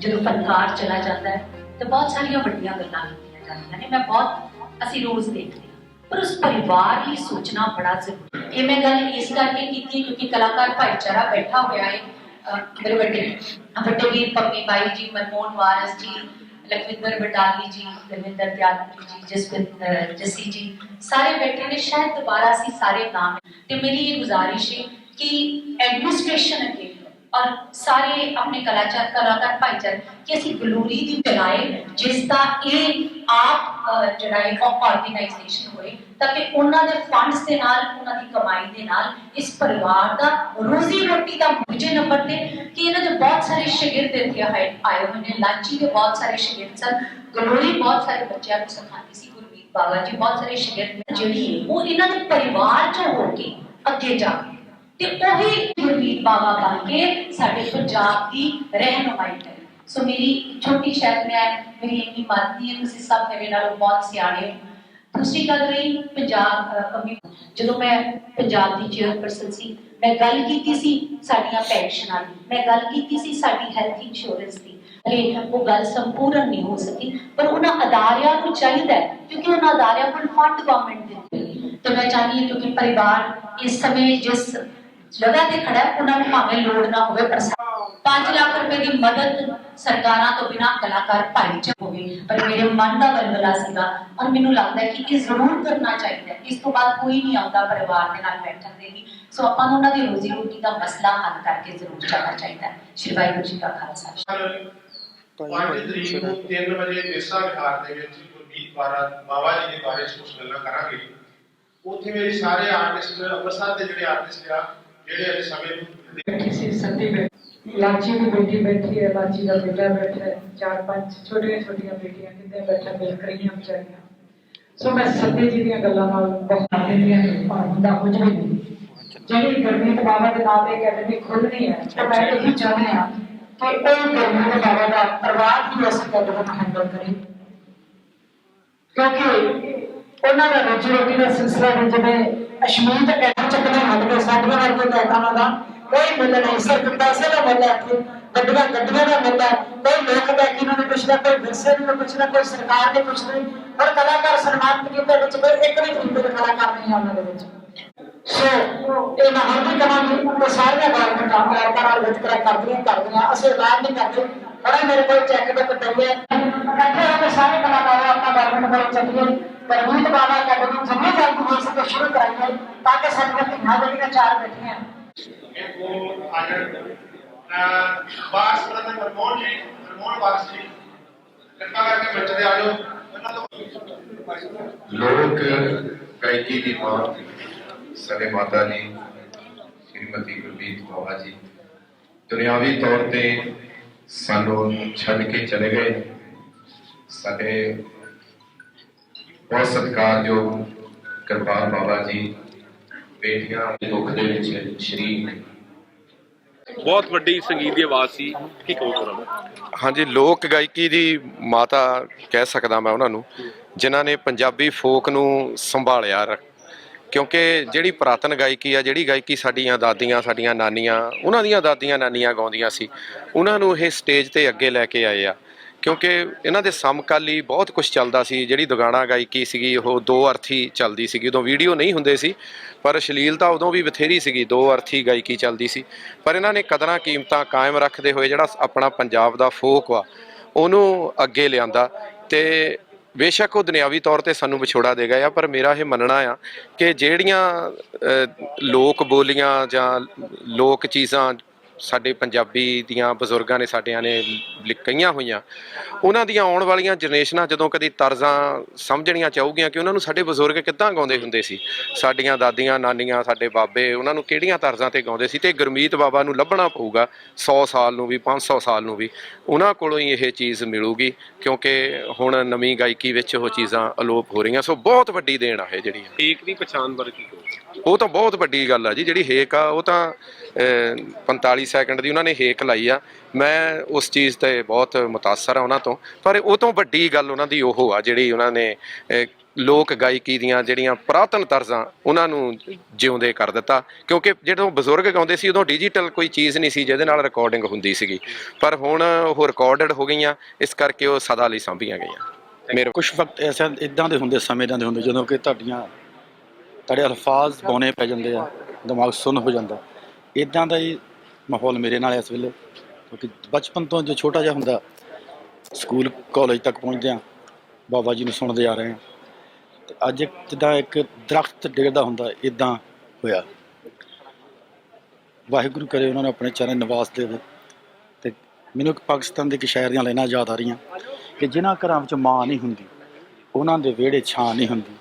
जो फनकार चला जाता है तो बहुत सारिया वड्डियां गल्लां कीतियां जांदियां ने। मैं बहुत असीं रोज़ देखते हैं, पर उस परिवार लिए सोचना बड़ा जरूरी है। ये मैं गल इस करके की क्योंकि कलाकार भाईचारा बैठा हुआ है। मेरे वड्डे वीर पम्मी बाई जी, मनमोहन वारस जी, लखविंदर बटाली जी, दविंदर त्यागी जी, जसविंदर जसी जी, सारे बैठे ने। शायद दोबारा असीं सारे नाम ते मेरी ये गुजारिश है कि एडमिनिस्ट्रेशन अगे और सारे अपने कलाकार भाईचारे कि असीं गलोरी दी चलाए जिसका ये आप जिहड़ा है ऑर्गेनाइजेशन होए ताकि उन्हां दे फंड्स दे नाल उन्हां दी कमाई दे नाल इस परिवार दा रोजी रोटी दा दूजे नंबर ते कि इन्हां दे बहुत सारे शागिर्द इत्थे आए हुए ने। लाची के बहुत सारे शागिर्द सन, गलोरी बहुत सारे बच्चों को सिखाती सी, गुरमीत बाबा जी बहुत सारे शागिर्द जिहड़ी वो इन्हां दे परिवार चों हो के अगे जा ते ओही गुरमीत बाबा बन के साडे पंजाब दी रहनुमाई करे। सो मेरी छोटी शायद मैं मेरी इन्नी मत नहीं है, तुसीं सब मेरे नालों बहुत सियाणे हो। दूसरी गल रही पंजाब कमी, जो मैं पंजाब की चेयरपर्सन सी मैं गल कीती सी साडियां पेंशनां दी, मैं गल कीती सी साडी हैल्थ इंश्योरेंस दी। वो गल संपूर्ण नहीं हो सकी, पर उन्हां अदारियां नूं चाहिदा क्योंकि उन्हां अदारियां कोल फंड गवर्नमेंट दिंदी। तो मैं चाहनी हूं क्योंकि परिवार इस समय जिस जगह ते खड़ा है उन्हां नूं भावें लोड़ ना होवे पर 5 लाख रुपए की मदद सरकारां तो बिना कलाकार भाईचारे होवे, पर मेरे मन का बलबला सीगा और मैनूं लगदा है कि ये जरूर करना चाहिए। इस तो बाद कोई नहीं आता परिवार के नाल बैठण दे लई। सो आपां नूं उन्हां दी रोजी रोटी का मसला हल करके जरूर जाना चाहिए। श्री वाहिगुरू जी का खालसा। 5 तरीक ਨੂੰ 3 ਵਜੇ ਵਿਰਸਾ ਵਿਹਾਰ ਦੇ ਵਿੱਚ ਗੁਰਮੀਤ ਬਾਬਾ ਜੀ ਦੇ ਬਾਰੇ ਕੁਝ ਗੱਲਾਂ ਕਰਾਂਗੇ। ਉੱਥੇ ਮੇਰੇ ਸਾਰੇ ਆਰਟਿਸਟ ਅੰਮ੍ਰਿਤਸਰ ਦੇ ਜਿਹੜੇ ਆਰਟਿਸਟ ਆ ਜਿਹੜੇ ਅਜੇ ਸਮੇਂ किसी सदी में लाची की बेटी बैठी है, लाची का बेटा बैठा है, 4-5 छोटिया बेटियां कितने बैठा मिल करियां बेचारियां। सो मैं सदी जी दी गल्लां नाल बहुत आदियां हुंदा कुछ भी नहीं। जेडी गुरमीत बाबा दे नाम ते अकेडमी खुलनी है तो मैं यही चाहते हैं कि ओ गुरमीत बाबा दा परिवार भी इस अकेडमी को हैंडल करे, क्योंकि उन्हां दा रोजी रोटी दा सिलसिला भी जिवें अशमीत अकेडमी चकने हट के साडियां वर्गे पैदावां दा कोई मुल नहीं, सिर्फ पैसे का मुल है, गड्डियां का मुल है। कोई लोक बैकी ने पुछदा, कोई विरसे ने पुछदा, कोई सरकार ने पुछदी, और कलाकार सम्मानित कीते विच कोई एक भी फील्ड कलाकार नहीं है उन्हां दे विच। सो ये मैं हर भी कहांगी कि सारियां गवर्नमेंट औरतां नाल वितकरा करदियां असीं ऐलान नहीं करदे। बड़ा मेरे को चैक बुक पई है, इकट्ठे होकर सारे कलाकार अपना गवर्नमेंट को चलिए गुरमीत बाबा अकेडमी जिन्नी जल्दी हो सके शुरू कराइए ताकि साडियां धीआं जेहड़ियां 4 बैठियां लोक गायकी की मां साडे माता जी श्रीमती गुरमीत बाबा जी दुनियावी तौर पे सानू छड़ के चले गए। साडे बहुत सत्कारयोग कृपाल बाबा जी बेटियां दुख दे विच शरीक बहुत वड्डी संगीत की आवाज़ सी की कहो। हाँ जी, लोक गायकी की माता कह सकदा मैं उन्होंने जिन्हों ने पंजाबी फोक नूं संभालिया। क्योंकि जिहड़ी पुरातन गायकी आ, जिहड़ी गायकी साडियां दादियां साडियां नानियां उन्हां दियां दादियां नानियां गाउंदियां सी, उन्हां नूं इह स्टेज ते अगे लैके आए आ। क्योंकि इन्हां दे समकाली बहुत कुछ चलदा सी। जिहड़ी दुगाना गायकी सीगी ओह 2 अर्थी चलदी सीगी, उदों वीडियो नहीं हुंदे सी पर अश्लीलता उदों भी बथेरी सीगी, 2 अर्थी गायकी चलदी सी। पर इन्हां ने कदरां कीमतां कायम रखदे होए जिहड़ा अपना पंजाब दा फोक वा उहनूं अगे लिआंदा। ते बेशक वो दुनियावी तौर पर सानू विछोड़ा दे गए, पर मेरा ये मनना आ कि जिहड़ियां लोक बोलियां जां लोक चीज़ां साडे पंजाबी दियां बजुर्गां ने साडियां ने कईयां होईयां, उन्हां दियां आउण वालीआं जनरेशनां जदों कदी तर्जां समझणियां चाहूगीआं कि उन्हां नूं साडे बजुर्ग किद्दां गाउंदे हुंदे सी, साडियां दादियां नानियां साडे बाबे उन्हां नूं किहड़ियां तर्जां ते गाउंदे सी, ते गुरमीत बाबा नूं लभणा पऊगा 100 साल नूं भी 500 साल नूं भी उन्हां कोलों ही ये चीज़ मिलूगी। क्योंकि हुण नवीं गायकी विच ओह चीज़ां अलोप हो रहीआं। सो बहुत वड्डी देन आ जिहड़ी एक दी पछाण बारे की कहो। वो तो बहुत वड्डी गल आ जी। जिहड़ी हेक आ वो तो 45 सैकंड की उन्होंने हेक लाई आ। मैं उस चीज़ ते बहुत मुतासर हाँ उन्होंने तो, पर वो तो वड्डी गल उन्हों दी ओह आ जिहड़ी उन्होंने ਲੋਕ ਗਾਇਕੀ ਦੀਆਂ ਜਿਹੜੀਆਂ ਪੁਰਾਤਨ ਤਰਜ਼ਾਂ ਉਹਨਾਂ ਨੂੰ ਜਿਉਂਦੇ ਕਰ ਦਿੱਤਾ। ਕਿਉਂਕਿ ਜਦੋਂ ਬਜ਼ੁਰਗ ਗਾਉਂਦੇ ਸੀ ਉਦੋਂ ਡਿਜੀਟਲ ਕੋਈ ਚੀਜ਼ ਨਹੀਂ ਸੀ ਜਿਹਦੇ ਨਾਲ ਰਿਕਾਰਡਿੰਗ ਹੁੰਦੀ ਸੀਗੀ, ਪਰ ਹੁਣ ਉਹ ਰਿਕਾਰਡਡ ਹੋ ਗਈਆਂ, ਇਸ ਕਰਕੇ ਉਹ ਸਦਾ ਲਈ ਸਾਂਭੀਆਂ ਗਈਆਂ। ਮੇਰੇ ਕੁਛ ਵਕਤ ਐਸਾ ਇੱਦਾਂ ਦੇ ਹੁੰਦੇ, ਸਮੇਂ ਇੱਦਾਂ ਦੇ ਹੁੰਦੇ ਜਦੋਂ ਕਿ ਤੁਹਾਡੇ ਅਲਫਾਜ਼ ਪਾਉਣੇ ਪੈ ਜਾਂਦੇ ਆ, ਦਿਮਾਗ ਸੁੰਨ ਹੋ ਜਾਂਦਾ। ਇੱਦਾਂ ਦਾ ਹੀ ਮਾਹੌਲ ਮੇਰੇ ਨਾਲ ਇਸ ਵੇਲੇ, ਕਿਉਂਕਿ ਬਚਪਨ ਤੋਂ ਜੋ ਛੋਟਾ ਜਿਹਾ ਹੁੰਦਾ ਸਕੂਲ ਕਾਲਜ ਤੱਕ ਪਹੁੰਚਦੇ ਹਾਂ ਬਾਬਾ ਜੀ ਨੂੰ ਸੁਣਦੇ ਆ ਰਹੇ ਹਾਂ, ਅਤੇ ਅੱਜ ਜਿੱਦਾਂ ਇੱਕ ਦਰਖਤ ਡਿੱਗਦਾ ਹੁੰਦਾ ਇੱਦਾਂ ਹੋਇਆ। ਵਾਹਿਗੁਰੂ ਕਰੇ ਉਹਨਾਂ ਨੂੰ ਆਪਣੇ ਚਰਨ ਨਿਵਾਸ ਦੇਵੇ। ਅਤੇ ਮੈਨੂੰ ਇੱਕ ਪਾਕਿਸਤਾਨ ਦੇ ਇੱਕ ਸ਼ਾਇਰ ਦੀਆਂ ਲਾਈਨਾਂ ਯਾਦ ਆ ਰਹੀਆਂ ਕਿ ਜਿਨ੍ਹਾਂ ਘਰਾਂ ਵਿੱਚ ਮਾਂ ਨਹੀਂ ਹੁੰਦੀ ਉਹਨਾਂ ਦੇ ਵਿਹੜੇ ਛਾਂ ਨਹੀਂ ਹੁੰਦੀ,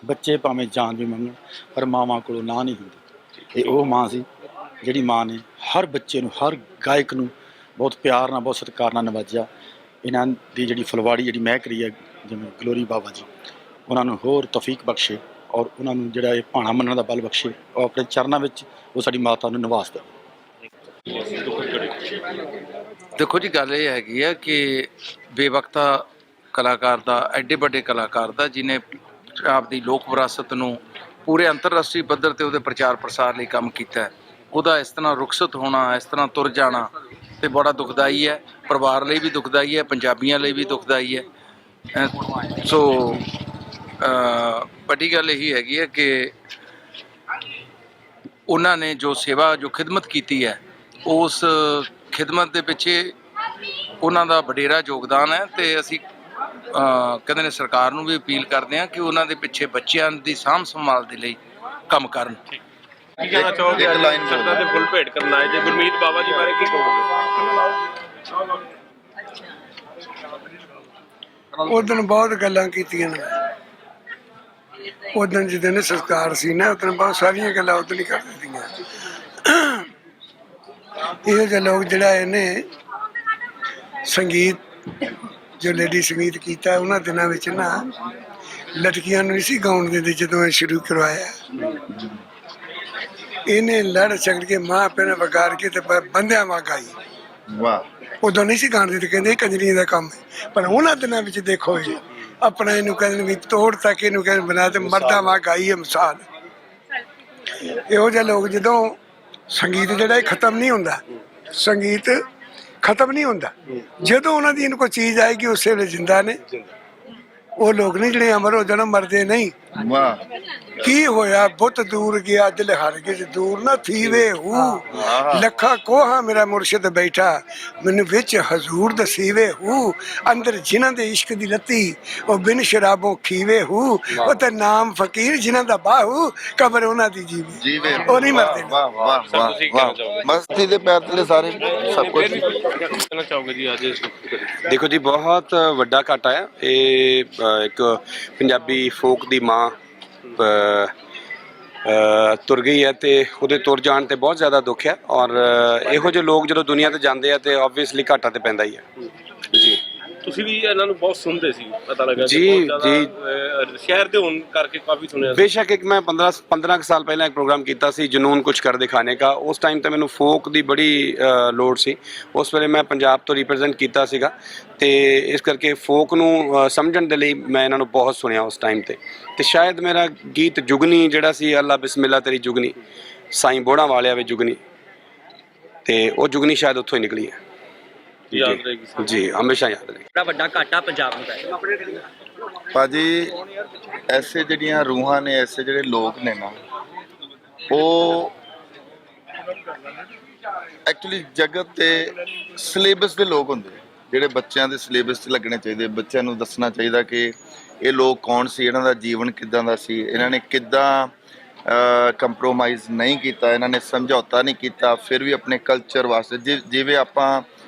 ਬੱਚੇ ਭਾਵੇਂ ਜਾਨ ਵੀ ਮੰਗਣ ਪਰ ਮਾਵਾਂ ਕੋਲੋਂ ਨਾ ਨਹੀਂ ਹੁੰਦੀ। ਇਹ ਉਹ ਮਾਂ ਸੀ ਜਿਹੜੀ ਮਾਂ ਨੇ ਹਰ ਬੱਚੇ ਨੂੰ, ਹਰ ਗਾਇਕ ਨੂੰ ਬਹੁਤ ਪਿਆਰ ਨਾਲ, ਬਹੁਤ ਸਤਿਕਾਰ ਨਾਲ ਨਵਾਜਿਆ। ਇਹਨਾਂ ਦੀ ਜਿਹੜੀ ਫੁਲਵਾੜੀ ਜਿਹੜੀ ਮਹਿਕ ਰਹੀ ਹੈ, ਜਿਵੇਂ ਗਲੋਰੀ ਬਾਬਾ ਜੀ, ਉਹਨਾਂ ਨੂੰ ਹੋਰ ਤੌਫੀਕ ਬਖਸ਼ੇ ਔਰ ਉਹਨਾਂ ਨੂੰ ਜਿਹੜਾ ਇਹ ਭਾਣਾ ਮੰਨਣ ਦਾ ਬਲ ਬਖਸ਼ੇ, ਉਹ ਆਪਣੇ ਚਰਨਾਂ ਵਿੱਚ ਉਹ ਸਾਡੀ ਮਾਤਾ ਨੂੰ ਨਿਵਾਸ ਦੇਵੇ। ਦੇਖੋ ਜੀ, ਗੱਲ ਇਹ ਹੈਗੀ ਆ ਕਿ ਬੇਵਕਤਾ ਕਲਾਕਾਰ ਦਾ, ਐਡੇ ਵੱਡੇ ਕਲਾਕਾਰ ਦਾ, ਜਿਹਨੇ ਪੰਜਾਬ ਦੀ ਲੋਕ ਵਿਰਾਸਤ ਨੂੰ ਪੂਰੇ ਅੰਤਰਰਾਸ਼ਟਰੀ ਪੱਧਰ ਤੇ ਉਹਦੇ ਪ੍ਰਚਾਰ ਪ੍ਰਸਾਰ ਲਈ ਕੰਮ ਕੀਤਾ ਹੈ, ਉਹਦਾ ਇਸ ਤਰ੍ਹਾਂ ਰੁਖਸਤ ਹੋਣਾ, ਇਸ ਤਰ੍ਹਾਂ ਤੁਰ ਜਾਣਾ ਤੇ ਬੜਾ ਦੁਖਦਾਈ ਹੈ। ਪਰਿਵਾਰ ਲਈ ਵੀ ਦੁਖਦਾਈ ਹੈ, ਪੰਜਾਬੀਆਂ ਲਈ ਵੀ ਦੁਖਦਾਈ ਹੈ। ਸੋ ਵੱਡੀ ਗੱਲ ਇਹੀ ਹੈਗੀ ਹੈ ਕਿ ਉਹਨਾਂ ਨੇ ਜੋ ਸੇਵਾ, ਜੋ ਖਿਦਮਤ ਕੀਤੀ ਹੈ, ਉਸ ਖਿਦਮਤ ਦੇ ਪਿੱਛੇ ਉਹਨਾਂ ਦਾ ਵਡੇਰਾ ਯੋਗਦਾਨ ਹੈ। ਤੇ ਅਸੀਂ ਕਹਿੰਦੇ ਨੇ ਸਰਕਾਰ ਨੂੰ ਵੀ ਅਪੀਲ ਕਰਦੇ ਹਾਂ ਕਿ ਉਹਨਾਂ ਦੇ ਪਿੱਛੇ ਬੱਚਿਆਂ ਦੀ ਸਾਂਭ ਸੰਭਾਲ ਦੇ ਲਈ ਕੰਮ ਕਰਨ। ਕੀ ਕਹਿਣਾ ਚਾਹੋਗੇ? ਸ਼ਰਧਾ ਦੇ ਫੁੱਲ ਭੇਟ ਕਰਨ ਆਏ ਜੇ ਗੁਰਮੀਤ ਬਾਬਾ ਜੀ ਬਾਰੇ ਕੀ ਕਹੋਗੇ? ਉਦਣ ਬਹੁਤ ਗੱਲਾਂ ਕੀਤੀਆਂ ਨੇ, ਉਦਣ ਜਿੱਦਣ ਸੰਸਕਾਰ ਸੀ ਨਾ, ਉਦਣ ਬਹੁਤ ਸਾਰੀਆਂ ਗੱਲਾਂ ਉਦਣ ਹੀ ਕਰ ਦਿੱਤੀਆਂ। ਇਹੋ ਜਿਹੇ ਲੋਕ ਜਿਹੜਾ ਇਹਨੇ ਸੰਗੀਤ, ਜੋ ਲੇਡੀ ਸੰਗੀਤ ਕੀਤਾ, ਉਹਨਾਂ ਦਿਨਾਂ ਵਿੱਚ ਨਾ ਲਟਕੀਆਂ ਨੂੰ ਨਹੀਂ ਸੀ ਗਾਉਣ ਦਿੰਦੇ। ਜਦੋਂ ਇਹ ਸ਼ੁਰੂ ਕਰਵਾਇਆ, ਇਹਨੇ ਲੜ ਝਗੜ ਕੇ ਮਾਂ ਪਿਓ ਵਿਗਾੜ ਕੇ ਤੇ ਬੰਦਿਆਂ ਵਾਂ ਗਾਈ। ਵਾਹ! ਉਦੋਂ ਨਹੀਂ ਸੀ ਗਾਣ ਦੇ, ਕਹਿੰਦੇ ਕੰਜਰੀਆਂ ਦਾ ਕੰਮ ਹੈ। ਪਰ ਉਹਨਾਂ ਦਿਨਾਂ ਵਿੱਚ ਦੇਖੋ ਜੀ, ਆਪਣਾ ਇਹਨੂੰ ਕਹਿੰਦੇ ਵੀ ਤੋੜ ਤੱਕ ਇਹਨੂੰ ਕਹਿੰਦੇ ਬਣਾ ਤੇ ਮਰਦਾਂ ਵਾਂ ਗਾਈ ਹੈ ਮਿਸਾਲ। ਇਹੋ ਜਿਹੇ ਲੋਕ, ਜਦੋਂ ਸੰਗੀਤ ਜਿਹੜਾ ਇਹ ਖਤਮ ਨਹੀਂ ਹੁੰਦਾ, ਸੰਗੀਤ ਖਤਮ ਨਹੀਂ ਹੁੰਦਾ, ਜਦੋਂ ਉਹਨਾਂ ਦੀ ਇਹਨੂੰ ਕੋਈ ਚੀਜ਼ ਆਏਗੀ ਉਸੇ ਵੇਲੇ ਜਿੰਦਾ ਨੇ। ਉਹ ਲੋਕ ਨਹੀਂ ਜਿਹੜੇ ਅਮਰ ਹੋ ਜਾਣ, ਮਰਦੇ ਨਹੀਂ। ਵਾਹ! ਕੀ ਹੋਇਆ? ਬੁੱਤ ਦੂਰ ਗਿਆ ਦਿਲ ਹਰ ਕੇ ਦੂਰ ਨਾ ਥੀਵੇ ਹੂ, ਲੱਖਾਂ ਕੋਹਾਂ ਮੇਰਾ ਮੁਰਸ਼ਿਦ ਬੈਠਾ, ਮੈਨੂੰ ਵਿੱਚ ਹਜ਼ੂਰ ਦਸੀਵੇ ਹੂ, ਅੰਦਰ ਜਿਨ੍ਹਾਂ ਦੇ ਇਸ਼ਕ ਦੀ ਲੱਤੀ ਉਹ ਬਿਨ ਸ਼ਰਾਬੋਂ ਖੀਵੇ ਹੂ, ਉਹ ਤੇ ਨਾਮ ਫਕੀਰ ਜਿਨ੍ਹਾਂ ਦਾ ਬਾਹੂ, ਕਬਰ ਉਹਨਾਂ ਦੀ ਜੀਵੇ, ਉਹ ਨਹੀਂ ਮਰਦੇ। ਵਾਹ ਵਾਹ ਵਾਹ! ਮਸਤੀ ਦੇ ਪੈਰ ਥੱਲੇ ਸਾਰੇ ਸਭ ਕੁਝ। ਕਹਿਣਾ ਚਾਹੋਗੇ ਜੀ ਅੱਜ? ਦੇਖੋ ਜੀ, ਬਹੁਤ ਵੱਡਾ ਘਾਟਾ ਹੈ ਇਹ। ਇੱਕ ਪੰਜਾਬੀ ਫੋਕ ਦੀ ਮਾਂ ਤੁਰ ਗਈ ਹੈ ਤੇ ਉਹਦੇ ਤੁਰ ਜਾਣ ਤੇ ਬਹੁਤ ਜ਼ਿਆਦਾ ਦੁੱਖ ਹੈ। ਔਰ ਇਹੋ ਜਿਹੇ ਲੋਕ ਜਦੋਂ ਦੁਨੀਆ ਤੇ ਜਾਂਦੇ ਆ ਤੇ ਆਬਵੀਅਸਲੀ ਘਾਟਾ ਤੇ ਪੈਂਦਾ ਹੀ ਹੈ ਜੀ। ਤੁਸੀਂ ਵੀ ਇਹਨਾਂ ਨੂੰ ਬਹੁਤ ਸੁਣਦੇ ਸੀ, ਪਤਾ ਲੱਗਾ ਜੀ ਜੀ, ਸ਼ਹਿਰ ਦੇ ਹੋਣ ਕਰਕੇ ਕਾਫੀ ਸੁਣਿਆ। ਬੇਸ਼ੱਕ ਇੱਕ ਮੈਂ 15 ਸਾਲ ਪਹਿਲਾਂ ਇੱਕ ਪ੍ਰੋਗਰਾਮ ਕੀਤਾ ਸੀ, ਜਨੂਨ ਕੁਛ ਕਰ ਦਿਖਾਣੇ ਕਾ। ਉਸ ਟਾਈਮ ਤੇ ਮੈਨੂੰ ਫੋਕ ਦੀ ਬੜੀ ਲੋੜ ਸੀ। ਉਸ ਵੇਲੇ ਮੈਂ ਪੰਜਾਬ ਤੋਂ ਰਿਪਰੈਜ਼ੈਂਟ ਕੀਤਾ ਸੀਗਾ ਤੇ ਇਸ ਕਰਕੇ ਫੋਕ ਨੂੰ ਸਮਝਣ ਦੇ ਲਈ ਮੈਂ ਇਹਨਾਂ ਨੂੰ ਬਹੁਤ ਸੁਣਿਆ ਉਸ ਟਾਈਮ ਤੇ ਸ਼ਾਇਦ ਮੇਰਾ ਗੀਤ ਜੁਗਨੀ ਜਿਹੜਾ ਸੀ, ਅੱਲਾ ਬਿਸਮਿਲ੍ਲਾ ਤੇਰੀ ਜੁਗਨੀ, ਸਾਈਂ ਬੋੜਾਂ ਵਾਲਿਆ ਵੇ ਜੁਗਨੀ, ਤੇ ਉਹ ਜੁਗਨੀ ਸ਼ਾਇਦ ਉੱਥੋਂ ਹੀ ਨਿਕਲੀ ਹੈ। ਯਾਦ ਰਹੇਗੀ ਜੀ, ਹਮੇਸ਼ਾ ਯਾਦ ਰਹੇਗੀ। ਬੜਾ ਵੱਡਾ ਘਾਟਾ ਪੰਜਾਬ ਨੂੰ ਪੈ ਭਾਜੀ, ਐਸੇ ਜਿਹੜੀਆਂ ਰੂਹਾਂ ਨੇ, ਐਸੇ ਜਿਹੜੇ ਲੋਕ ਨੇ ਨਾ, ਉਹ ਐਕਚੁਅਲੀ ਜਗਤ ਤੇ ਸਿਲੇਬਸ ਦੇ ਲੋਕ ਹੁੰਦੇ, ਜਿਹੜੇ ਬੱਚਿਆਂ ਦੇ ਸਿਲੇਬਸ 'ਚ ਲੱਗਣੇ ਚਾਹੀਦੇ। ਬੱਚਿਆਂ ਨੂੰ ਦੱਸਣਾ ਚਾਹੀਦਾ ਕਿ ਇਹ ਲੋਕ ਕੌਣ ਸੀ, ਇਹਨਾਂ ਦਾ ਜੀਵਨ ਕਿੱਦਾਂ ਦਾ ਸੀ, ਇਹਨਾਂ ਨੇ ਕਿੱਦਾਂ ਕੰਪਰੋਮਾਈਜ਼ ਨਹੀਂ ਕੀਤਾ, ਇਹਨਾਂ ਨੇ ਸਮਝੌਤਾ ਨਹੀਂ ਕੀਤਾ, ਫਿਰ ਵੀ ਆਪਣੇ ਕਲਚਰ ਵਾਸਤੇ। ਜਿਵੇਂ ਆਪਾਂ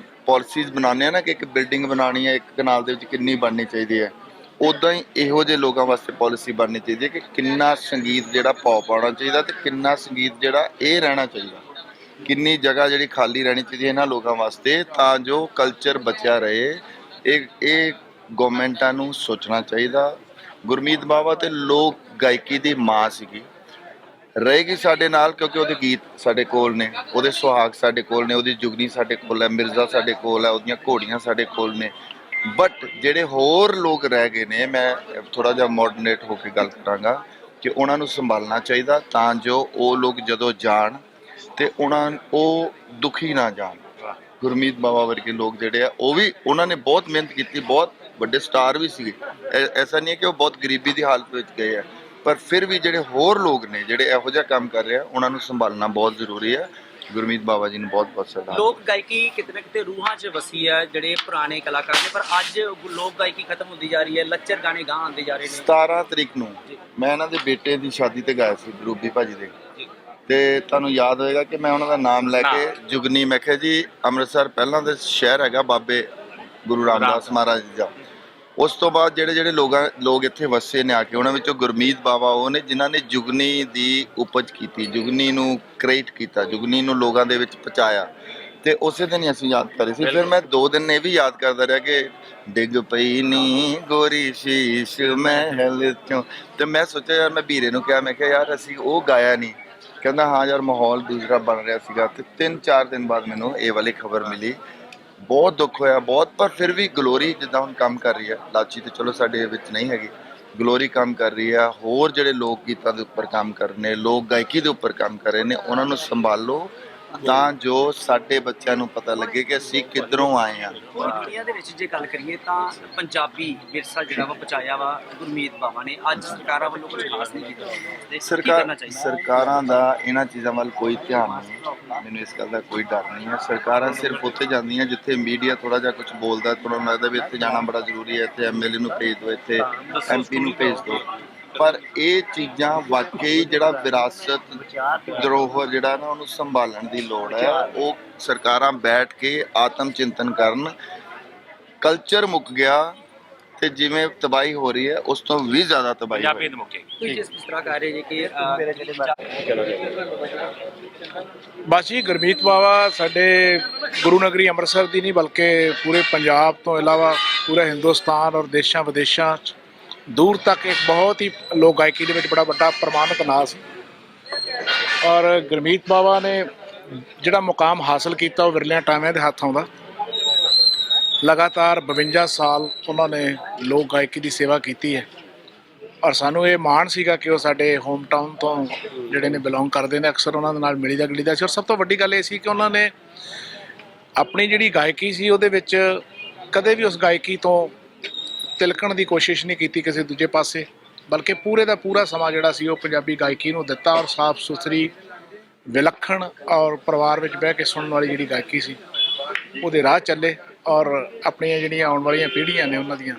ਪਾਲਿਸੀਜ਼ ਬਣਾਉਂਦੇ ਹਾਂ ਨਾ ਕਿ ਇੱਕ ਬਿਲਡਿੰਗ ਬਣਾਉਣੀ ਹੈ, ਇੱਕ ਕਨਾਲ ਦੇ ਵਿੱਚ ਕਿੰਨੀ ਬਣਨੀ ਚਾਹੀਦੀ ਹੈ, ਉੱਦਾਂ ਹੀ ਇਹੋ ਜਿਹੇ ਲੋਕਾਂ ਵਾਸਤੇ ਪਾਲਿਸੀ ਬਣਨੀ ਚਾਹੀਦੀ ਹੈ ਕਿ ਕਿੰਨਾ ਸੰਗੀਤ ਜਿਹੜਾ ਪੌਪ ਆਉਣਾ ਚਾਹੀਦਾ ਤੇ ਕਿੰਨਾ ਸੰਗੀਤ ਜਿਹੜਾ ਇਹ ਰਹਿਣਾ ਚਾਹੀਦਾ, ਕਿੰਨੀ ਜਗ੍ਹਾ ਜਿਹੜੀ ਖਾਲੀ ਰਹਿਣੀ ਚਾਹੀਦੀ ਹੈ ਇਹਨਾਂ ਲੋਕਾਂ ਵਾਸਤੇ, ਤਾਂ ਜੋ ਕਲਚਰ ਬਚਿਆ ਰਹੇ। ਇਹ ਗੌਰਮੈਂਟਾਂ ਨੂੰ ਸੋਚਣਾ ਚਾਹੀਦਾ। ਗੁਰਮੀਤ ਬਾਵਾ ਤੇ ਲੋਕ ਗਾਇਕੀ ਦੀ ਮਾਂ ਸੀਗੀ, ਰਹੇਗੀ ਸਾਡੇ ਨਾਲ, ਕਿਉਂਕਿ ਉਹਦੇ ਗੀਤ ਸਾਡੇ ਕੋਲ ਨੇ, ਉਹਦੇ ਸੁਹਾਗ ਸਾਡੇ ਕੋਲ ਨੇ, ਉਹਦੀ ਜੁਗਨੀ ਸਾਡੇ ਕੋਲ ਹੈ, ਮਿਰਜ਼ਾ ਸਾਡੇ ਕੋਲ ਹੈ, ਉਹਦੀਆਂ ਘੋੜੀਆਂ ਸਾਡੇ ਕੋਲ ਨੇ। ਬਟ ਜਿਹੜੇ ਹੋਰ ਲੋਕ ਰਹਿ ਗਏ ਨੇ, ਮੈਂ ਥੋੜਾ ਜਿਹਾ ਮੋਡਰਨੇਟ ਹੋ ਕੇ ਗੱਲ ਕਰਾਂਗਾ ਕਿ ਉਹਨਾਂ ਨੂੰ ਸੰਭਾਲਣਾ ਚਾਹੀਦਾ ਤਾਂ ਜੋ ਉਹ ਲੋਕ ਜਦੋਂ ਜਾਣ ਤੇ ਉਹ ਦੁਖੀ ਨਾ ਜਾਣ। ਗੁਰਮੀਤ ਬਾਵਾ ਵਰਗੇ ਲੋਕ ਜਿਹੜੇ ਆ, ਉਹ ਵੀ ਉਹਨਾਂ ਨੇ ਬਹੁਤ ਮਿਹਨਤ ਕੀਤੀ, ਬਹੁਤ ਵੱਡੇ ਸਟਾਰ ਵੀ ਸੀਗੇ। ਐਸਾ ਨਹੀਂ ਹੈ ਕਿ ਉਹ ਬਹੁਤ ਗਰੀਬੀ ਦੀ ਹਾਲਤ ਵਿੱਚ ਗਏ ਆ, ਪਰ ਫਿਰ ਵੀ ਜਿਹੜੇ ਹੋਰ ਲੋਕ ਨੇ ਜਿਹੜੇ ਇਹੋ ਜਿਹਾ ਕੰਮ ਕਰ ਰਹੇ ਆ, ਉਹਨਾਂ ਨੂੰ ਸੰਭਾਲਣਾ ਬਹੁਤ ਜ਼ਰੂਰੀ ਹੈ। ਗੁਰਮੀਤ ਬਾਵਾ ਜੀ ਨੂੰ ਬਹੁਤ ਬਹੁਤ ਸਲਾਮ। ਲੋਕ ਗਾਇਕੀ ਕਿਤੇ ਨਾ ਕਿਤੇ ਰੂਹਾਂ 'ਚ ਵਸੀ ਹੈ, ਜਿਹੜੇ ਪੁਰਾਣੇ ਕਲਾਕਾਰ ਨੇ, ਪਰ ਅੱਜ ਲੋਕ ਗਾਇਕੀ ਖਤਮ ਹੁੰਦੀ ਜਾ ਰਹੀ ਹੈ, ਲੱਚਰ ਗਾਣੇ ਗਾਹ ਆਉਂਦੇ ਜਾ ਰਹੇ ਨੇ। 17 ਤਰੀਕ ਨੂੰ ਮੈਂ ਇਹਨਾਂ ਦੇ ਬੇਟੇ ਦੀ ਸ਼ਾਦੀ ਤੇ ਗਾਇਆ ਸੀ, ਰੂਬੀ ਭਾਜੀ ਦੇ, ਤੇ ਤੁਹਾਨੂੰ ਯਾਦ ਹੋਏਗਾ ਕਿ ਮੈਂ ਉਹਨਾਂ ਦਾ ਨਾਮ ਲੈ ਕੇ ਜੁਗਨੀ, ਮੈਂ ਕਿਹਾ ਜੀ ਅੰਮ੍ਰਿਤਸਰ ਪਹਿਲਾਂ ਦੇ ਸ਼ਹਿਰ ਹੈਗਾ ਬਾਬੇ ਗੁਰੂ ਰਾਮਦਾਸ ਮਹਾਰਾਜ ਜੀ ਦਾ। ਉਸ ਤੋਂ ਬਾਅਦ ਜਿਹੜੇ ਲੋਕ ਇੱਥੇ ਵਸੇ ਨੇ ਆ ਕੇ, ਉਹਨਾਂ ਵਿੱਚੋਂ ਗੁਰਮੀਤ ਬਾਵਾ ਉਹ ਨੇ ਜਿਨ੍ਹਾਂ ਨੇ ਜੁਗਨੀ ਦੀ ਉਪਜ ਕੀਤੀ, ਜੁਗਨੀ ਨੂੰ ਕ੍ਰੀਏਟ ਕੀਤਾ, ਜੁਗਨੀ ਨੂੰ ਲੋਕਾਂ ਦੇ ਵਿੱਚ ਪਹੁੰਚਾਇਆ, ਤੇ ਉਸੇ ਦਿਨ ਹੀ ਅਸੀਂ ਯਾਦ ਕਰ ਰਹੇ ਸੀ। ਫਿਰ ਮੈਂ 2 ਦਿਨ ਇਹ ਵੀ ਯਾਦ ਕਰਦਾ ਰਿਹਾ ਕਿ ਡਿੱਗ ਪਈ ਨੀ ਗੋਰੀ ਸ਼ੀਸ਼ ਮਹਿਲ ਚੋਂ, ਤੇ ਮੈਂ ਸੋਚਿਆ ਯਾਰ, ਮੈਂ ਵੀਰੇ ਨੂੰ ਕਿਹਾ, ਮੈਂ ਕਿਹਾ ਯਾਰ ਅਸੀਂ ਉਹ ਗਾਇਆ ਨਹੀਂ। ਕਹਿੰਦਾ ਹਾਂ ਯਾਰ ਮਾਹੌਲ ਦੂਸਰਾ ਬਣ ਰਿਹਾ ਸੀਗਾ। ਤੇ 3-4 ਦਿਨ ਬਾਅਦ ਮੈਨੂੰ ਇਹ ਵਾਲੀ ਖਬਰ ਮਿਲੀ, ਬਹੁਤ ਦੁੱਖ ਹੋਇਆ ਬਹੁਤ। ਪਰ ਫਿਰ ਵੀ ਗਲੋਰੀ ਜਿੱਦਾਂ ਹੁਣ ਕੰਮ ਕਰ ਰਹੀ ਹੈ, ਲਾਚੀ ਤੇ ਚਲੋ ਸਾਡੇ ਵਿੱਚ ਨਹੀਂ ਹੈਗੀ, ਗਲੋਰੀ ਕੰਮ ਕਰ ਰਹੀ ਹੈ, ਹੋਰ ਜਿਹੜੇ ਲੋਕ ਗੀਤਾਂ ਦੇ ਉੱਪਰ ਕੰਮ ਕਰ ਰਹੇ ਨੇ, ਲੋਕ ਗਾਇਕੀ ਦੇ ਉੱਪਰ ਕੰਮ ਕਰ ਰਹੇ ਨੇ, ਉਹਨਾਂ ਨੂੰ ਸੰਭਾਲੋ ਤਾਂ ਜੋ ਸਾਡੇ ਬੱਚਿਆਂ ਨੂੰ ਪਤਾ ਲੱਗੇ ਕਿ ਅਸੀਂ ਕਿੱਧਰੋਂ ਆਏ ਹਾਂ। ਪੂਰੀ ਦੁਨੀਆ ਦੇ ਵਿੱਚ ਜੇ ਗੱਲ ਕਰੀਏ ਤਾਂ ਪੰਜਾਬੀ ਵਿਰਸਾ ਜਿਹੜਾ ਵਾ ਬਚਾਇਆ ਵਾ ਗੁਰਮੀਤ ਬਾਵਾ ਨੇ। ਅੱਜ ਸਰਕਾਰਾਂ ਵੱਲੋਂ ਕੁਝ ਖਾਸ ਨਹੀਂ ਕੀਤਾ। ਸਰਕਾਰਾਂ ਦਾ ਇਹਨਾਂ ਚੀਜ਼ਾਂ ਵੱਲ ਕੋਈ ਧਿਆਨ ਨਹੀਂ, ਮੈਨੂੰ ਇਸ ਗੱਲ ਦਾ ਕੋਈ ਡਰ ਨਹੀਂ ਹੈ। ਸਰਕਾਰਾਂ ਸਿਰਫ ਉੱਥੇ ਜਾਂਦੀਆਂ ਜਿੱਥੇ ਮੀਡੀਆ ਥੋੜਾ ਜਿਹਾ ਕੁਝ ਬੋਲਦਾ, ਤੁਹਾਨੂੰ ਲੱਗਦਾ ਵੀ ਇੱਥੇ ਜਾਣਾ ਬੜਾ ਜ਼ਰੂਰੀ ਹੈ, ਇੱਥੇ MLA ਨੂੰ ਭੇਜ ਦਿਓ, ਇੱਥੇ MP ਨੂੰ ਭੇਜ ਦਿਓ। ਪਰ ਇਹ ਚੀਜ਼ਾਂ ਵਾਕਈ ਜਿਹੜਾ ਵਿਰਾਸਤ ਧਰੋਹਰ ਜਿਹੜਾ ਨਾ, ਉਹਨੂੰ ਸੰਭਾਲਣ ਦੀ ਲੋੜ ਹੈ। ਉਹ ਸਰਕਾਰਾਂ ਬੈਠ ਕੇ ਆਤਮ ਚਿੰਤਨ ਕਰਨ। ਕਲਚਰ ਮੁੱਕ ਗਿਆ ਤੇ ਜਿਵੇਂ ਤਬਾਹੀ ਹੋ ਰਹੀ ਹੈ, ਉਸ ਤੋਂ ਵੀ ਜ਼ਿਆਦਾ ਤਬਾਹੀ ਹੋ ਰਹੀ ਹੈ। ਤੁਸੀਂ ਜਿਸ ਤਰ੍ਹਾਂ ਕਹਿ ਰਹੇ ਜੀ ਕਿ ਬਸ ਜੀ, ਗੁਰਮੀਤ ਬਾਵਾ ਸਾਡੇ ਗੁਰੂ ਨਗਰੀ ਅੰਮ੍ਰਿਤਸਰ ਦੀ ਨਹੀਂ ਬਲਕਿ ਪੂਰੇ ਪੰਜਾਬ ਤੋਂ ਇਲਾਵਾ ਪੂਰੇ ਹਿੰਦੁਸਤਾਨ ਔਰ ਦੇਸ਼ਾਂ ਵਿਦੇਸ਼ਾਂ 'ਚ ਦੂਰ ਤੱਕ ਇੱਕ ਬਹੁਤ ਹੀ ਲੋਕ ਗਾਇਕੀ ਦੇ ਵਿੱਚ ਬੜਾ ਵੱਡਾ ਪ੍ਰਮਾਣਿਕ ਨਾਂ ਸੀ। ਔਰ ਗੁਰਮੀਤ ਬਾਵਾ ਨੇ ਜਿਹੜਾ ਮੁਕਾਮ ਹਾਸਲ ਕੀਤਾ ਉਹ ਵਿਰਲਿਆਂ ਟਾਇਮਾਂ ਦੇ ਹੱਥ ਆਉਂਦਾ। ਲਗਾਤਾਰ 52 ਸਾਲ ਉਹਨਾਂ ਨੇ ਲੋਕ ਗਾਇਕੀ ਦੀ ਸੇਵਾ ਕੀਤੀ ਹੈ ਔਰ ਸਾਨੂੰ ਇਹ ਮਾਣ ਸੀਗਾ ਕਿ ਉਹ ਸਾਡੇ ਹੋਮ ਟਾਊਨ ਤੋਂ ਜਿਹੜੇ ਨੇ ਬਿਲੋਂਗ ਕਰਦੇ ਨੇ। ਅਕਸਰ ਉਹਨਾਂ ਦੇ ਨਾਲ ਮਿਲੀਦਾ ਗਿਲੀਦਾ ਸੀ। ਔਰ ਸਭ ਤੋਂ ਵੱਡੀ ਗੱਲ ਇਹ ਸੀ ਕਿ ਉਹਨਾਂ ਨੇ ਆਪਣੀ ਜਿਹੜੀ ਗਾਇਕੀ ਸੀ ਉਹਦੇ ਵਿੱਚ ਕਦੇ ਵੀ ਉਸ ਗਾਇਕੀ ਤੋਂ ਤਿਲਕਣ ਦੀ ਕੋਸ਼ਿਸ਼ ਨਹੀਂ ਕੀਤੀ ਕਿਸੇ ਦੂਜੇ ਪਾਸੇ, ਬਲਕਿ ਪੂਰੇ ਦਾ ਪੂਰਾ ਸਮਾਂ ਜਿਹੜਾ ਸੀ ਉਹ ਪੰਜਾਬੀ ਗਾਇਕੀ ਨੂੰ ਦਿੱਤਾ। ਔਰ ਸਾਫ਼ ਸੁਥਰੀ, ਵਿਲੱਖਣ ਔਰ ਪਰਿਵਾਰ ਵਿੱਚ ਬਹਿ ਕੇ ਸੁਣਨ ਵਾਲੀ ਜਿਹੜੀ ਗਾਇਕੀ ਸੀ ਉਹਦੇ ਰਾਹ ਚੱਲੇ। ਔਰ ਆਪਣੀਆਂ ਜਿਹੜੀਆਂ ਆਉਣ ਵਾਲੀਆਂ ਪੀੜ੍ਹੀਆਂ ਨੇ ਉਹਨਾਂ ਦੀਆਂ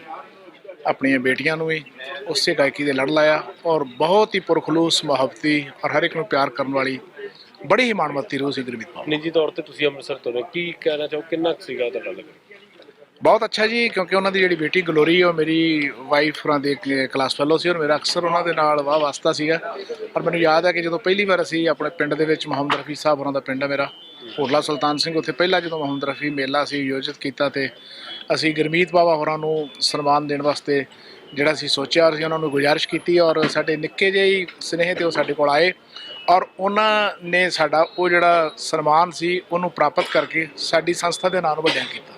ਆਪਣੀਆਂ ਬੇਟੀਆਂ ਨੂੰ ਵੀ ਉਸੇ ਗਾਇਕੀ ਦੇ ਲੜ ਲਾਇਆ। ਔਰ ਬਹੁਤ ਹੀ ਪੁਰਖਲੂਸ, ਮੁਹੱਬਤੀ ਔਰ ਹਰ ਇੱਕ ਨੂੰ ਪਿਆਰ ਕਰਨ ਵਾਲੀ ਬੜੀ ਹੀ ਮਾਣਮੱਤੀ ਰੂਹ ਸੀ ਗੁਰਮੀਤ ਬਾਵਾ। ਨਿੱਜੀ ਤੌਰ ਤੇ ਤੁਸੀਂ ਅੰਮ੍ਰਿਤਸਰ ਤੋਂ ਕੀ ਕਹਿਣਾ ਚਾਹੋ, ਕਿੰਨਾ ਸੀਗਾ ਤੁਹਾਡਾ ਲੱਗਦਾ? ਬਹੁਤ ਅੱਛਾ ਜੀ, ਕਿਉਂਕਿ ਉਹਨਾਂ ਦੀ ਜਿਹੜੀ ਬੇਟੀ ਗਲੋਰੀ ਉਹ ਮੇਰੀ ਵਾਈਫ ਹੋਰਾਂ ਦੇ ਕਲਾਸ ਫੈਲੋ ਸੀ ਔਰ ਮੇਰਾ ਅਕਸਰ ਉਹਨਾਂ ਦੇ ਨਾਲ ਵਾਹ ਵਾਸਤਾ ਸੀਗਾ। ਔਰ ਮੈਨੂੰ ਯਾਦ ਹੈ ਕਿ ਜਦੋਂ ਪਹਿਲੀ ਵਾਰ ਅਸੀਂ ਆਪਣੇ ਪਿੰਡ ਦੇ ਵਿੱਚ, ਮੁਹੰਮਦ ਰਫੀ ਸਾਹਿਬ ਹੋਰਾਂ ਦਾ ਪਿੰਡ ਹੈ ਮੇਰਾ, ਹੋਟਲਾ ਸੁਲਤਾਨ ਸਿੰਘ, ਉੱਥੇ ਪਹਿਲਾਂ ਜਦੋਂ ਮੁਹੰਮਦ ਰਫੀ ਮੇਲਾ ਸੀ ਆਯੋਜਿਤ ਕੀਤਾ ਤੇ ਅਸੀਂ ਗੁਰਮੀਤ ਬਾਵਾ ਹੋਰਾਂ ਨੂੰ ਸਨਮਾਨ ਦੇਣ ਵਾਸਤੇ ਜਿਹੜਾ ਅਸੀਂ ਸੋਚਿਆ, ਅਸੀਂ ਉਹਨਾਂ ਨੂੰ ਗੁਜ਼ਾਰਿਸ਼ ਕੀਤੀ ਔਰ ਸਾਡੇ ਨਿੱਕੇ ਜਿਹੇ ਹੀ ਸੁਨੇਹੇ 'ਤੇ ਉਹ ਸਾਡੇ ਕੋਲ ਆਏ ਔਰ ਉਹਨਾਂ ਨੇ ਸਾਡਾ ਉਹ ਜਿਹੜਾ ਸਨਮਾਨ ਸੀ ਉਹਨੂੰ ਪ੍ਰਾਪਤ ਕਰਕੇ ਸਾਡੀ ਸੰਸਥਾ ਦੇ ਨਾਂ ਨੂੰ ਵੱਡਿਆਂ ਕੀਤਾ।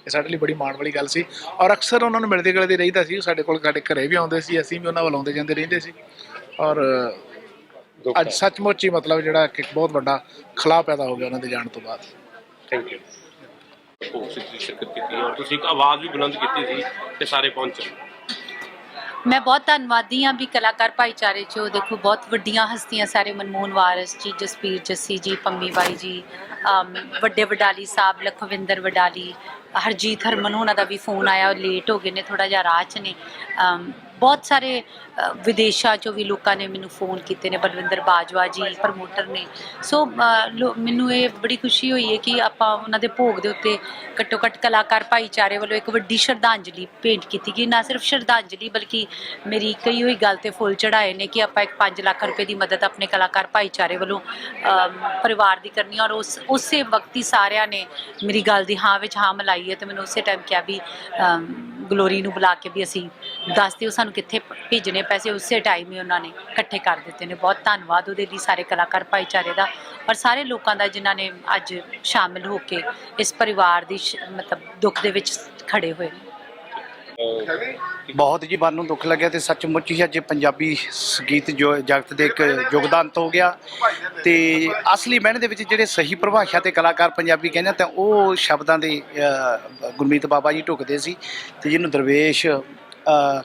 ਇਹ ਸਾਡੇ ਲਈ ਬੜੀ ਮਾਣ ਵਾਲੀ ਗੱਲ ਸੀ। ਔਰ ਅਕਸਰ ਉਹਨਾਂ ਨੂੰ ਮਿਲਦੇ ਗਿਲਦੇ ਰਹੀਦਾ ਸੀ, ਸਾਡੇ ਕੋਲ ਸਾਡੇ ਘਰੇ ਵੀ ਆਉਂਦੇ ਸੀ, ਅਸੀਂ ਵੀ ਉਹਨਾਂ ਵੱਲ ਆਉਂਦੇ ਜਾਂਦੇ ਰਹਿੰਦੇ ਸੀ। ਔਰ ਅੱਜ ਸੱਚਮੁੱਚ ਹੀ ਮਤਲਬ ਜਿਹੜਾ ਕਿ ਬਹੁਤ ਵੱਡਾ ਖਲਾਅ ਪੈਦਾ ਹੋ ਗਿਆ ਉਹਨਾਂ ਦੇ ਜਾਣ ਤੋਂ ਬਾਅਦ। Thank you. ਸ਼ਿਰਕਤ ਕੀਤੀ ਔਰ ਤੁਸੀਂ ਇੱਕ ਆਵਾਜ਼ ਵੀ ਬੁਲੰਦ ਕੀਤੀ ਸੀ ਤੇ ਸਾਰੇ ਪਹੁੰਚੇ। ਮੈਂ ਬਹੁਤ ਧੰਨਵਾਦੀ ਹਾਂ ਵੀ ਕਲਾਕਾਰ ਭਾਈਚਾਰੇ 'ਚੋਂ ਦੇਖੋ ਬਹੁਤ ਵੱਡੀਆਂ ਹਸਤੀਆਂ ਸਾਰੇ, ਮਨਮੋਹਨ ਵਾਰਿਸ ਜੀ, ਜਸਪੀਰ ਜੱਸੀ ਜੀ, ਪੰਮੀ ਬਾਈ ਜੀ, ਵੱਡੇ ਵਡਾਲੀ ਸਾਹਿਬ, ਲਖਵਿੰਦਰ ਵਡਾਲੀ, ਹਰਜੀਤ ਹਰਮਨ ਉਹਨਾਂ ਦਾ ਵੀ ਫੋਨ ਆਇਆ, ਉਹ ਲੇਟ ਹੋ ਗਏ ਨੇ, ਥੋੜ੍ਹਾ ਜਿਹਾ ਰਾਹ 'ਚ ਨੇ। ਬਹੁਤ ਸਾਰੇ ਵਿਦੇਸ਼ਾਂ 'ਚੋਂ ਵੀ ਲੋਕਾਂ ਨੇ ਮੈਨੂੰ ਫੋਨ ਕੀਤੇ ਨੇ, ਬਲਵਿੰਦਰ ਬਾਜਵਾ ਜੀ ਪ੍ਰਮੋਟਰ ਨੇ। ਸੋ ਮੈਨੂੰ ਇਹ ਬੜੀ ਖੁਸ਼ੀ ਹੋਈ ਹੈ ਕਿ ਆਪਾਂ ਉਹਨਾਂ ਦੇ ਭੋਗ ਦੇ ਉੱਤੇ ਘੱਟੋ ਘੱਟ ਕਲਾਕਾਰ ਭਾਈਚਾਰੇ ਵੱਲੋਂ ਇੱਕ ਵੱਡੀ ਸ਼ਰਧਾਂਜਲੀ ਭੇਂਟ ਕੀਤੀ ਗਈ। ਨਾ ਸਿਰਫ ਸ਼ਰਧਾਂਜਲੀ ਬਲਕਿ ਮੇਰੀ ਕਹੀ ਹੋਈ ਗੱਲ 'ਤੇ ਫੁੱਲ ਚੜ੍ਹਾਏ ਨੇ ਕਿ ਆਪਾਂ ਇੱਕ 5 ਲੱਖ ਰੁਪਏ ਦੀ ਮਦਦ ਆਪਣੇ ਕਲਾਕਾਰ ਭਾਈਚਾਰੇ ਵੱਲੋਂ ਪਰਿਵਾਰ ਦੀ ਕਰਨੀ। ਔਰ ਉਸੇ ਵਕਤ ਹੀ ਸਾਰਿਆਂ ਨੇ ਮੇਰੀ ਗੱਲ ਦੀ ਹਾਂ ਵਿੱਚ ਹਾਂ ਮਿਲਾਈ ਹੈ ਅਤੇ ਮੈਨੂੰ ਉਸੇ ਟਾਈਮ ਕਿਹਾ ਵੀ ਗਲੋਰੀ ਨੂੰ ਬੁਲਾ ਕੇ ਵੀ ਅਸੀਂ ਦੱਸ ਦਿਓ ਸਾਨੂੰ ਕਿੱਥੇ ਭੇਜਣੇ ਪੈਸੇ। ਉਸੇ ਟਾਈਮ ਹੀ ਉਹਨਾਂ ਨੇ ਇਕੱਠੇ ਕਰ ਦਿੱਤੇ ਨੇ। ਬਹੁਤ ਧੰਨਵਾਦ ਉਹਦੇ ਲਈ ਸਾਰੇ ਕਲਾਕਾਰ ਭਾਈਚਾਰੇ ਦਾ ਔਰ ਸਾਰੇ ਲੋਕਾਂ ਦਾ ਜਿਨ੍ਹਾਂ ਨੇ ਅੱਜ ਸ਼ਾਮਿਲ ਹੋ ਕੇ ਇਸ ਪਰਿਵਾਰ ਦੀ ਮਤਲਬ ਦੁੱਖ ਦੇ ਵਿੱਚ ਖੜੇ ਹੋਏ ਨੇ। ਬਹੁਤ ਜੀ ਮਨ ਨੂੰ ਦੁੱਖ ਲੱਗਿਆ ਤੇ ਸੱਚਮੁੱਚ ਹੀ ਅੱਜ ਪੰਜਾਬੀ ਸੰਗੀਤ ਜੋ ਜਗਤ ਦੇ ਇੱਕ ਯੋਗਦਾਨ ਤੋਂ ਹੋ ਗਿਆ ਤੇ ਅਸਲੀ ਮਾਇਨੇ ਦੇ ਵਿੱਚ ਜਿਹੜੇ ਸਹੀ ਪਰਿਭਾਸ਼ਾ ਤੇ ਕਲਾਕਾਰ ਪੰਜਾਬੀ ਕਹਿੰਦੇ ਤਾਂ ਉਹ ਸ਼ਬਦਾਂ ਦੇ ਗੁਰਮੀਤ ਬਾਬਾ ਜੀ ਢੁਕਦੇ ਸੀ ਤੇ ਜਿਹਨੂੰ ਦਰਵੇਸ਼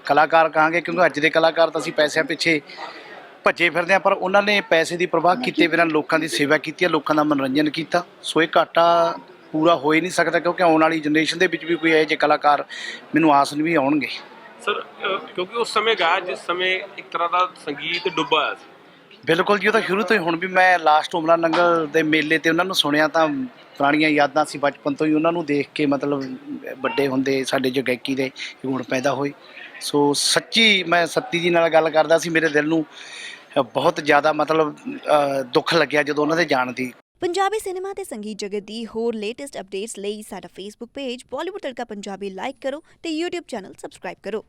ਕਲਾਕਾਰ ਕਹਾਂਗੇ ਕਿਉਂਕਿ ਅੱਜ ਦੇ ਕਲਾਕਾਰ ਤਾਂ ਅਸੀਂ ਪੈਸਿਆਂ ਪਿੱਛੇ ਭੱਜੇ ਫਿਰਦੇ ਆ ਪਰ ਉਹਨਾਂ ਨੇ ਪੈਸੇ ਦੀ ਪਰਵਾਹ ਕੀਤੇ ਬਿਨਾਂ ਲੋਕਾਂ ਦੀ ਸੇਵਾ ਕੀਤੀ ਹੈ, ਲੋਕਾਂ ਦਾ ਮਨੋਰੰਜਨ ਕੀਤਾ। ਸੋ ਇਹ ਘਾਟਾ ਪੂਰਾ ਹੋ ਹੀ ਨਹੀਂ ਸਕਦਾ ਕਿਉਂਕਿ ਆਉਣ ਵਾਲੀ ਜਨਰੇਸ਼ਨ ਦੇ ਵਿੱਚ ਵੀ ਕੋਈ ਇਹੋ ਜਿਹੇ ਕਲਾਕਾਰ ਮੈਨੂੰ ਆਸ ਨਹੀਂ ਵੀ ਆਉਣਗੇ। ਸਰ ਕਿਉਂਕਿ ਉਸ ਸਮੇਂ ਗਾਇਆ ਜਿਸ ਸਮੇਂ ਇੱਕ ਤਰ੍ਹਾਂ ਦਾ ਸੰਗੀਤ ਡੁੱਬਾ ਹੋਇਆ ਸੀ। ਬਿਲਕੁਲ ਜੀ, ਉਹ ਤਾਂ ਸ਼ੁਰੂ ਤੋਂ ਹੀ ਹੁਣ ਵੀ ਮੈਂ ਲਾਸਟ ਹੋਮਲਾ ਨੰਗਲ ਦੇ ਮੇਲੇ ਤੇ ਉਹਨਾਂ ਨੂੰ ਸੁਣਿਆ ਤਾਂ ਪੁਰਾਣੀਆਂ ਯਾਦਾਂ ਸੀ ਬਚਪਨ ਤੋਂ ਹੀ ਉਹਨਾਂ ਨੂੰ ਦੇਖ ਕੇ ਮਤਲਬ ਵੱਡੇ ਹੁੰਦੇ ਸਾਡੇ ਜੋ ਗਾਇਕੀ ਦੇ ਗੁਣ ਪੈਦਾ ਹੋਏ। ਸੋ ਸੱਚੀ ਮੈਂ ਸੱਤੀ ਜੀ ਨਾਲ ਗੱਲ ਕਰਦਾ ਸੀ, ਮੇਰੇ ਦਿਲ ਨੂੰ ਬਹੁਤ ਜ਼ਿਆਦਾ ਮਤਲਬ ਦੁੱਖ ਲੱਗਿਆ ਜਦੋਂ ਉਹਨਾਂ ਦੇ ਜਾਣ ਦੀ। ਪੰਜਾਬੀ ਸਿਨੇਮਾ ਤੇ ਸੰਗੀਤ ਜਗਤ ਦੀ ਹੋਰ ਲੇਟੈਸਟ ਅਪਡੇਟਸ ਲਈ ਸਾਡਾ ਫੇਸਬੁੱਕ ਪੇਜ ਬਾਲੀਵੁੱਡ ਤੜਕਾ ਪੰਜਾਬੀ ਲਾਈਕ ਕਰੋ ਤੇ YouTube ਚੈਨਲ ਸਬਸਕ੍ਰਾਈਬ ਕਰੋ।